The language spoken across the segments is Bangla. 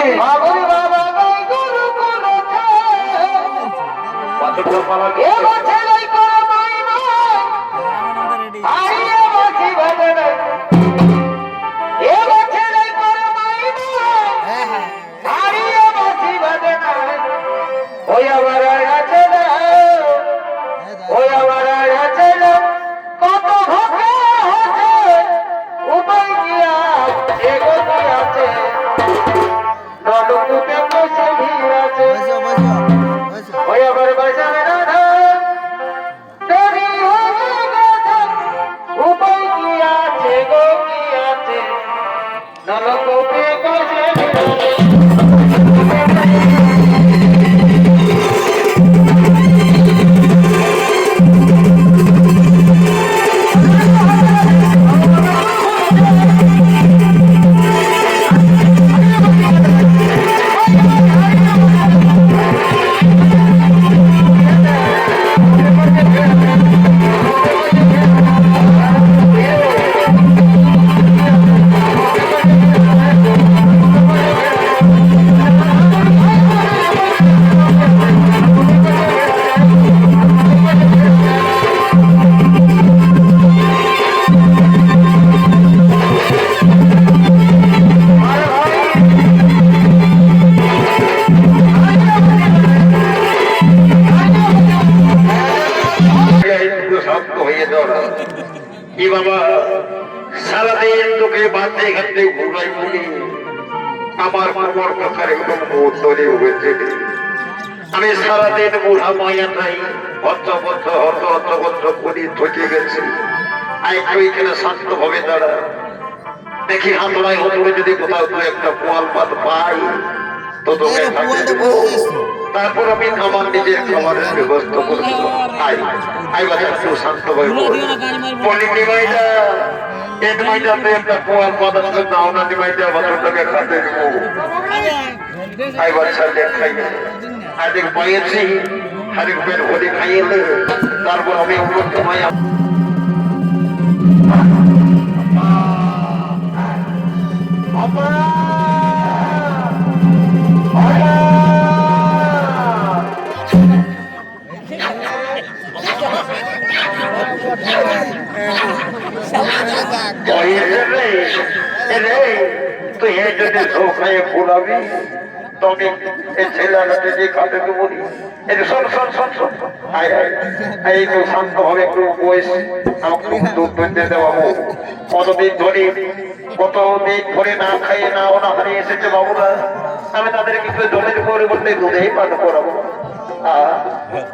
বাবুরি বাবা গাই গুরু গুরুতে পাথর পালা এ বছরই করে মাইমা আইয়ে বাসি বাজনা এ বছরই করে মাইমা আইয়ে বাসি বাজনা ওই আমার আছে না ওই আমার আছে না কত ধোঁকা আছে উপায় কি আছে গতি আছে নলকূপে বসে ভিড় আছে ওই আমার বাসায় রাধা দেরি হয়ে গেছে উপায় কি আছে গো কি আছে নলকূপে বসে ভিড় আছে সারাদিন তোকে বাঁধতে ঘাটতে ঘুরাই বলি আমার কোমর কথার একদম তৈরি হয়েছে আমি সারাদিন বুড়া মাইয়াটাই হচ্ছপচ্ছ হচ্ছ করে থকে গেছি একটু এখানে শান্ত হবে তারা দেখি হাতড়াই হতরে যদি কোথাও তুই একটা পোয়াল পাত পাই তো তোকে তারপর আমি আমার নিজের খাবারের ব্যবস্থা করবো আইবার একটু শান্ত হয়ে বলি নিমাইটা এই নিমাইটাতে একটা পোয়াল পাত আছে নাও না নিমাইটা বাচ্চাটাকে খাতে দেবো আইবার সাথে খাইয়ে আরেক পাইয়েছি আরেক পেট ভরে খাইয়েলে তারপর আমি অন্য সময় তুই যদি ধোকায় ফুলাবি তবে এই ছেলেটাকে যে খাতে দেবো শোন শোন শোন শোন এই একটু শান্ত হবে একটু বয়স আমাকে দুধ ধরতে দেওয়াবো কতদিন ধরে না খাইয়ে না ওনা হারিয়ে এসেছে বাবুরা আমি তাদের কিছু জলের পরিবর্তে দুধেই পান করাবো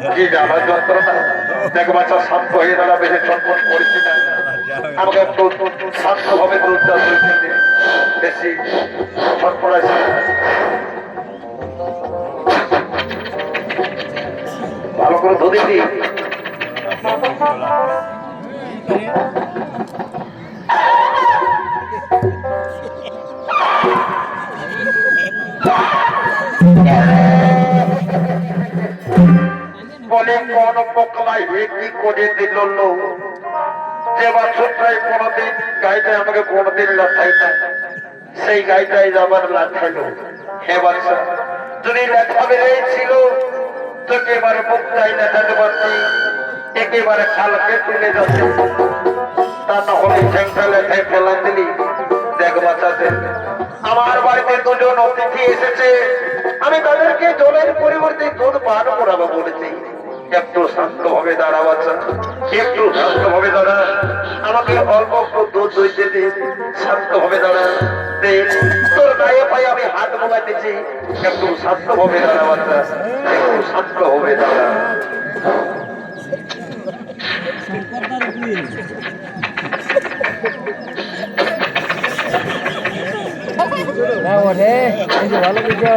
কি জ্বালা যন্ত্রণা দেখ বাচ্চা শান্ত হয়ে দাঁড়া বেশি ছটফট করছি না আমাকে একটু শান্ত হবে দুধটা বেশি ছটফটাইছে ভালো করে ধরে দিই বলে কোন পোকলাই হয়ে কি করে দিল যে বাচ্চাটাই কোনদিন গাইটাই আমাকে কোনদিন লাঠাই না সেই গাইটাই যাবার লাঠাইলো হে বাচ্চা যদি লেখা বেড়েছিল তোকে এবারে মুক্তাই লেখাতে পারছি একেবারে খালকে তুলে যাচ্ছে তা না হলে ঠেংটা লেখায় ফেলা দিলি দেখ বাচ্চাদের আমার বাড়িতে দুজন অতিথি এসেছে আমি তাদেরকে জলের পরিবর্তে দুধ পান করাবো বলেছি একটু শান্ত হবে দাঁড়া বাচ্চা একটু শান্ত হবে দাঁড়া আমাকে অল্প একটু দুধ দইতে দে শান্ত হবে দাঁড়া তোর গায়ে পায়ে আমি হাত বোলাইতেছি একটু শান্ত হবে দাঁড়া বাচ্চা একটু শান্ত হবে দাঁড়া ভালো কিছু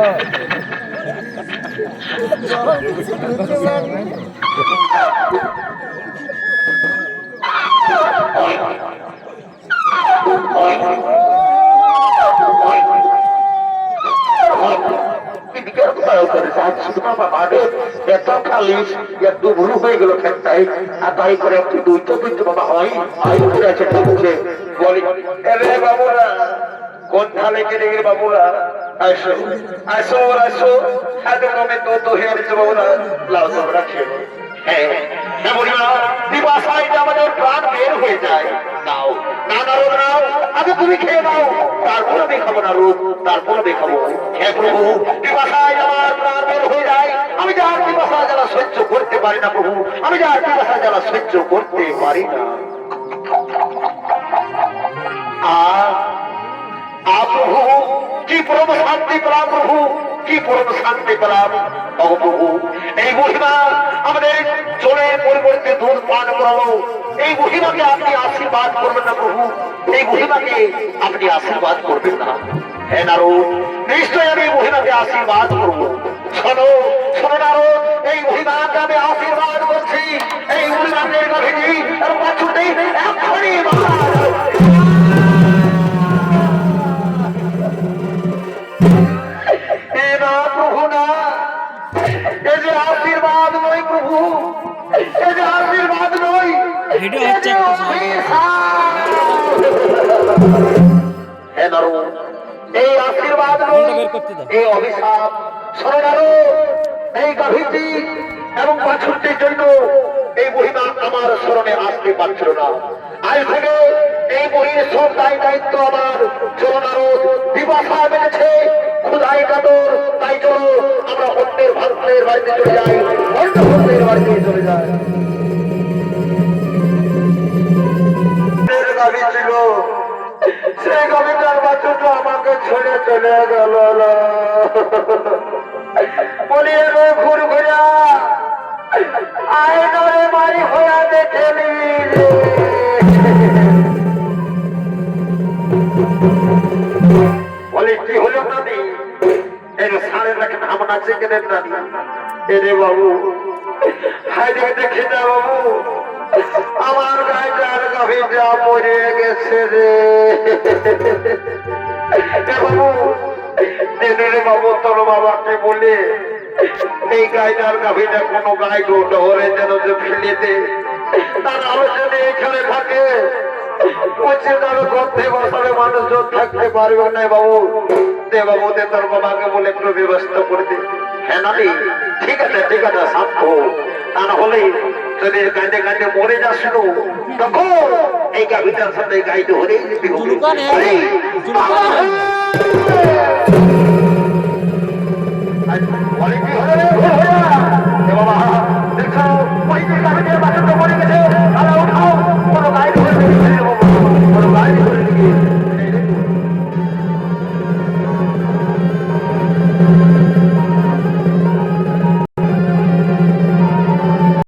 এত খালিস একটু ভুরু হয়ে গেল খেটটাই আর তাই করে একটু দুইটা বাবা হয় বলি বাবুরা কোন ঢালে কেটে গেলে বাবুরা আসো আসো আসো হাতে কমে তো হেয়ার জবাবরা লাউ জবরা খেলো হ্যাঁ হ্যাঁ বুড়িমা দিবাসায় যে আমাদের প্রাণ বের হয়ে যায় নাও না না রোগ নাও আগে তুমি খেয়ে নাও তারপর আমি খাবো না রোগ তারপর আমি খাবো হ্যাঁ প্রভু দিবাসায় আমার প্রাণ বের হয়ে যায় আমি যার দিবাসা জ্বালা সহ্য করতে পারি না প্রভু আমি যার দিবাসা জ্বালা সহ্য করতে পারি না প্রভু কি পরম শান্তি পেলাম প্রভু কি পরম শান্তি পেলাম প্রভু এই মহিমা আমাদের জলের পরিবর্তে দুধ পান করানো এই মহিমাকে আপনি আশীর্বাদ করবেন না প্রভু এই মহিমাকে আপনি আশীর্বাদ করবেন না হ্যাঁ নারদ নিশ্চয় আমি এই মহিমাকে আশীর্বাদ করবো শোনো শোনো নারদ এই মহিমাকে আমি আশীর্বাদ করছি এই মহিমাকে গভীরি এবং পাঁচুটি এখনই প্রভু না এ যে আশীর্বাদ নয় প্রভু এ যে আশীর্বাদ নয় এই আশীর্বাদ নয় এই অভিশাপ শরণারো এই গাভীটি এবং বাছুরটির জন্য এই মহিমা আমার স্মরণে আসতে পারছিল না আজ থেকে এই বহির সব দায়িত্ব আমার চরণারদ দিবাসা মেনেছে খুদাই কাতর তাই চলো আমরা অন্যের ভারতের বাড়িতে চলে যাই অন্য ভক্তের বাড়িতে চলে যাই গাভী ছিল সেই গাভীটার বাচ্চাটা আমাকে ছেড়ে চলে গেল বলি রে ঘুর ঘুরা আয় নরে মারি হইয়া দেখে বলে কি হলো নানি এর সাড়ে রাখেন আমার আছে কেন নানি এরে বাবু হাই দেখে যা বাবু আমার গায়ের গাভীটা মরে গেছে রে বাবু রে বাবু তোর বাবাকে বলে এই গাইটার গাভীটা কোনো গাই ডহরে যেন যে ফেলে দে তার আলোচনা এখানে থাকে মানুষজন থাকতে পারবে না বাবু দে বাবু দে তোর বাবাকে বলে একটু ব্যবস্থা করে দে হ্যাঁ নানি ঠিক আছে শান্ত তা না হলে যদি কাঁদে কাঁদে মরে যাচ্ছিল তখন এই গাভীটার সাথে গাই ধরে